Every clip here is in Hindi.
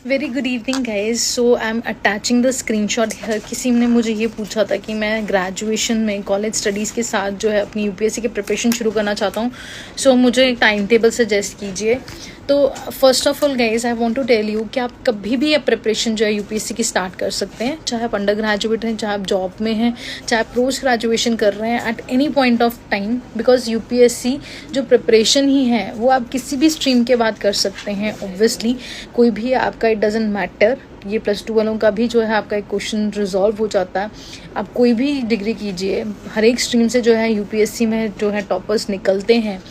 Very good evening guys. So I am attaching the screenshot here. किसी ने मुझे ये पूछा था कि मैं ग्रेजुएशन में कॉलेज स्टडीज़ के साथ जो है अपनी यूपीएससी की प्रिपरेशन शुरू करना चाहता हूँ। सो मुझे एक टाइम टेबल सजेस्ट कीजिए। तो first of all guys I want to tell you कि आप कभी भी ये प्रिपरेशन जो है यूपीएससी की स्टार्ट कर सकते हैं, चाहे आप अंडर ग्रेजुएट हैं, चाहे आप जॉब में हैं, चाहे आप पोस्ट ग्रेजुएशन कर रहे हैं, at any point of time. Because UPSC जो प्रिपरेशन ही है वो आप किसी भी स्ट्रीम के बाद कर सकते हैं। ऑब्वियसली कोई भी आपका, इट डजेंट मैटर। ये +2 वालों का भी जो है आपका एक क्वेश्चन रिजॉल्व हो जाता है। आप कोई भी डिग्री कीजिए, हर एक स्ट्रीम से जो है यूपीएससी में जो है टॉपर्स निकलते हैं।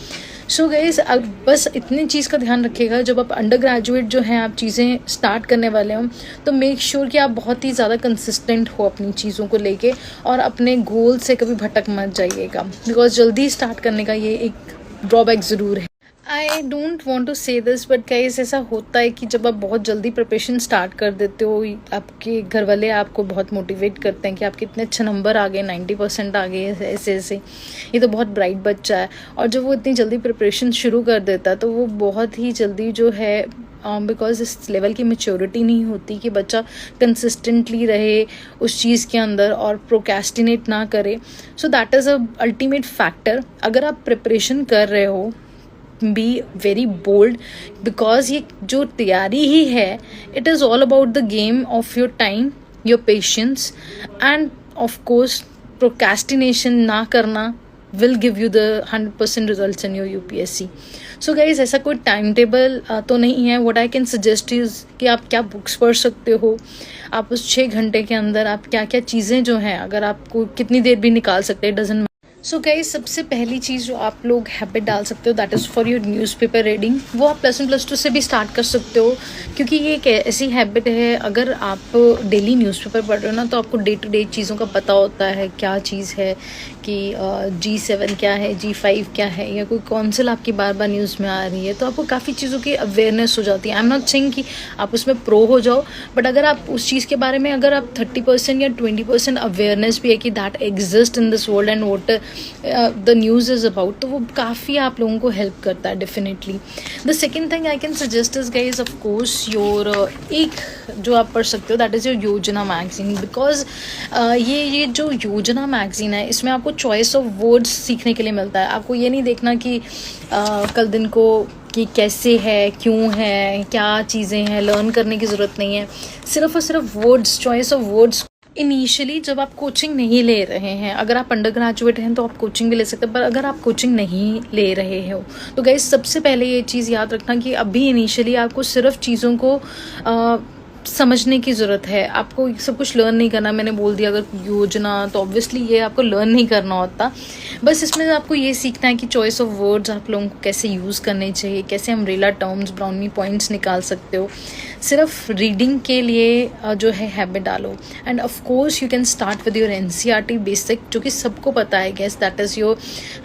सो गाइस, अब बस इतनी चीज़ का ध्यान रखिएगा, जब आप अंडर ग्रेजुएट जो हैं आप चीज़ें स्टार्ट करने वाले हो, तो मेक श्योर कि आप बहुत ही ज़्यादा कंसिस्टेंट हो अपनी चीज़ों को लेके और अपने गोल से कभी भटक मत जाइएगा। बिकॉज जल्दी स्टार्ट करने का ये एक ड्रॉबैक ज़रूर है। आई डोंट वॉन्ट टू से दिस, बट गाइस ऐसा होता है कि जब आप बहुत जल्दी प्रिपरेशन स्टार्ट कर देते हो, आपके घर वाले आपको बहुत मोटिवेट करते हैं कि आपके इतने अच्छे नंबर आ गए, 90% आ गए, ऐसे ऐसे, ये तो बहुत ब्राइट बच्चा है। और जब वो इतनी जल्दी प्रिपरेशन शुरू कर देता है तो वो बहुत ही जल्दी जो है, बिकॉज इस लेवल की मेच्योरिटी नहीं होती कि बच्चा कंसिस्टेंटली रहे उस चीज़ के अंदर और प्रोक्रेस्टिनेट ना करे। So that is a ultimate factor. अगर आप प्रिपरेशन कर रहे हो, बी वेरी बोल्ड, बिकॉज ये जो तैयारी ही है, it is all about the game of your time, your patience and of course procrastination ना करना will give you the 100% results in your UPSC. So guys, ऐसा कोई टाइम टेबल तो नहीं है। What I can suggest is कि आप क्या बुक्स पढ़ सकते हो, आप उस 6 घंटे के अंदर आप क्या क्या चीज़ें जो हैं, अगर आपको कितनी देर भी निकाल सकते हैं, डजंट। सो गाइस, सबसे पहली चीज़ जो आप लोग हैबिट डाल सकते हो, that is for your newspaper reading. वो आप +1 +2 से भी स्टार्ट कर सकते हो, क्योंकि ये एक ऐसी हैबिट है, अगर आप डेली न्यूज़पेपर पढ़ रहे हो ना, तो आपको डे टू डे चीज़ों का पता होता है, क्या चीज़ है कि G7 क्या है, G5 क्या है, या कोई कौंसिल आपकी बार बार न्यूज़ में आ रही है, तो आपको काफ़ी चीज़ों की अवेयरनेस हो जाती है। आई एम नॉट सेइंग कि आप उसमें प्रो हो जाओ, बट अगर आप उस चीज़ के बारे में अगर आप 30% या 20% अवेयरनेस भी है कि that exist in this world and what the news is about, तो वो काफ़ी आप लोगों को हेल्प करता है definitely. The second thing I can suggest is guys, of course your एक जो आप पढ़ सकते हो, दैट इज़ योर योजना मैगजीन। बिकॉज ये जो योजना मैगजीन है, इसमें आपको चॉइस ऑफ वर्ड्स सीखने के लिए मिलता है। आपको ये नहीं देखना कि कल दिन को कि कैसे है, क्यों है, क्या चीज़ें हैं, लर्न करने की ज़रूरत नहीं है। सिर्फ और सिर्फ words, choice of words. Initially जब आप कोचिंग नहीं ले रहे हैं, अगर आप अंडर ग्रेजुएट हैं तो आप कोचिंग भी ले सकते हैं, पर अगर आप कोचिंग नहीं ले रहे हो तो गाइस, सबसे पहले ये चीज़ याद रखना कि अभी इनिशियली आपको सिर्फ चीज़ों को समझने की ज़रूरत है। आपको सब कुछ लर्न नहीं करना। मैंने बोल दिया अगर योजना, तो ऑब्वियसली ये आपको लर्न नहीं करना होता। बस इसमें आपको ये सीखना है कि चॉइस ऑफ वर्ड्स आप लोगों को कैसे यूज़ करने चाहिए, कैसे अम्ब्रेला टर्म्स, ब्राउनी पॉइंट्स निकाल सकते हो। सिर्फ रीडिंग के लिए जो है हैबिट डालो। And of course you can start with your NCERT basic, जो कि सबको पता है। Guess that is your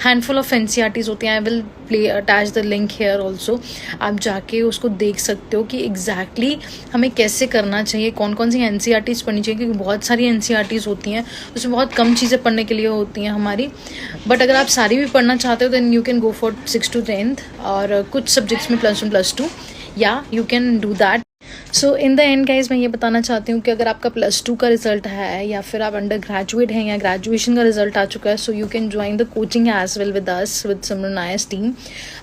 handful of NCERTs होती हैं। I will attach the link here also. आप जाके उसको देख सकते हो कि एग्जैक्टली हमें कैसे करना चाहिए, कौन कौन सी एनसीईआरटीज पढ़नी चाहिए, क्योंकि बहुत सारी एनसीईआरटीज होती हैं, उसमें बहुत कम चीज़ें पढ़ने के लिए होती हैं हमारी। बट अगर आप सारी भी पढ़ना चाहते हो, then you can go for 6 to 10th, और कुछ सब्जेक्ट्स में +1 +2, या you can do that. So in the end guys, मैं ये बताना चाहती हूँ कि अगर आपका +2 का रिजल्ट है, या फिर आप अंडर ग्रेजुएट हैं, या ग्रेजुएशन का रिजल्ट आ चुका है, so you can join the coaching as well with us, with Simran IAS team.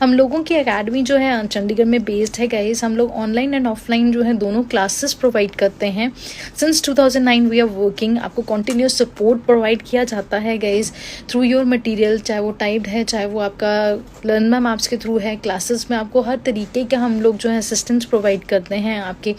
हम लोगों की अकेडमी जो है चंडीगढ़ में बेस्ड है गाइज। हम लोग ऑनलाइन एंड ऑफलाइन जो है दोनों क्लासेस प्रोवाइड करते हैं। Since 2009 we are working. आपको कॉन्टीन्यूस सपोर्ट प्रोवाइड किया जाता है गाइज थ्रू योर मटीरियल, चाहे वो टाइप्ड है, चाहे वो आपका लर्न मैम ऐप्स के थ्रू है। क्लासेस में आपको हर तरीके के हम लोग जो है असिस्टेंस प्रोवाइड करते हैं। आपके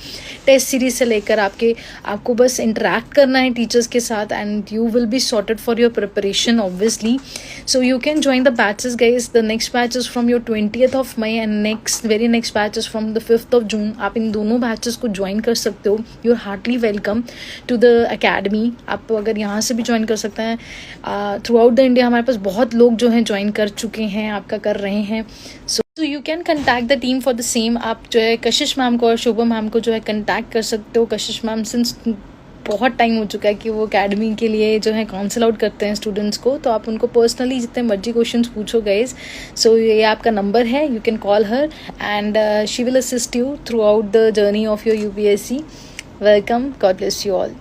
टेस्ट सीरीज से लेकर आपको बस इंटरेक्ट करना है टीचर्स के साथ, and you will be sorted for your preparation obviously. So you can join the batches guys. The next batch is from your 20th of May and very next batch is from the 5th of June। आप इन दोनों बैचेस को ज्वाइन कर सकते हो। You are heartly welcome to the academy. आप अगर यहाँ से भी ज्वाइन कर सकते हैं। थ्रू आउट द इंडिया हमारे पास बहुत लोग जो हैं ज्वाइन कर चुके हैं, आपका कर रहे हैं। सो you can contact the team for the same. आप जो है कशिश मैम को और शोभा मैम को जो है कंटैक्ट कर सकते हो। कशिश मैम सिंस बहुत टाइम हो चुका है कि वो अकेडमी के लिए जो है काउंसिल आउट करते हैं स्टूडेंट्स को, तो आप उनको पर्सनली जितने मर्जी क्वेश्चंस पूछो गाइज। सो ये आपका नंबर है, you can call her and she will assist you through out the journey of your UPSC। Welcome, God bless you all.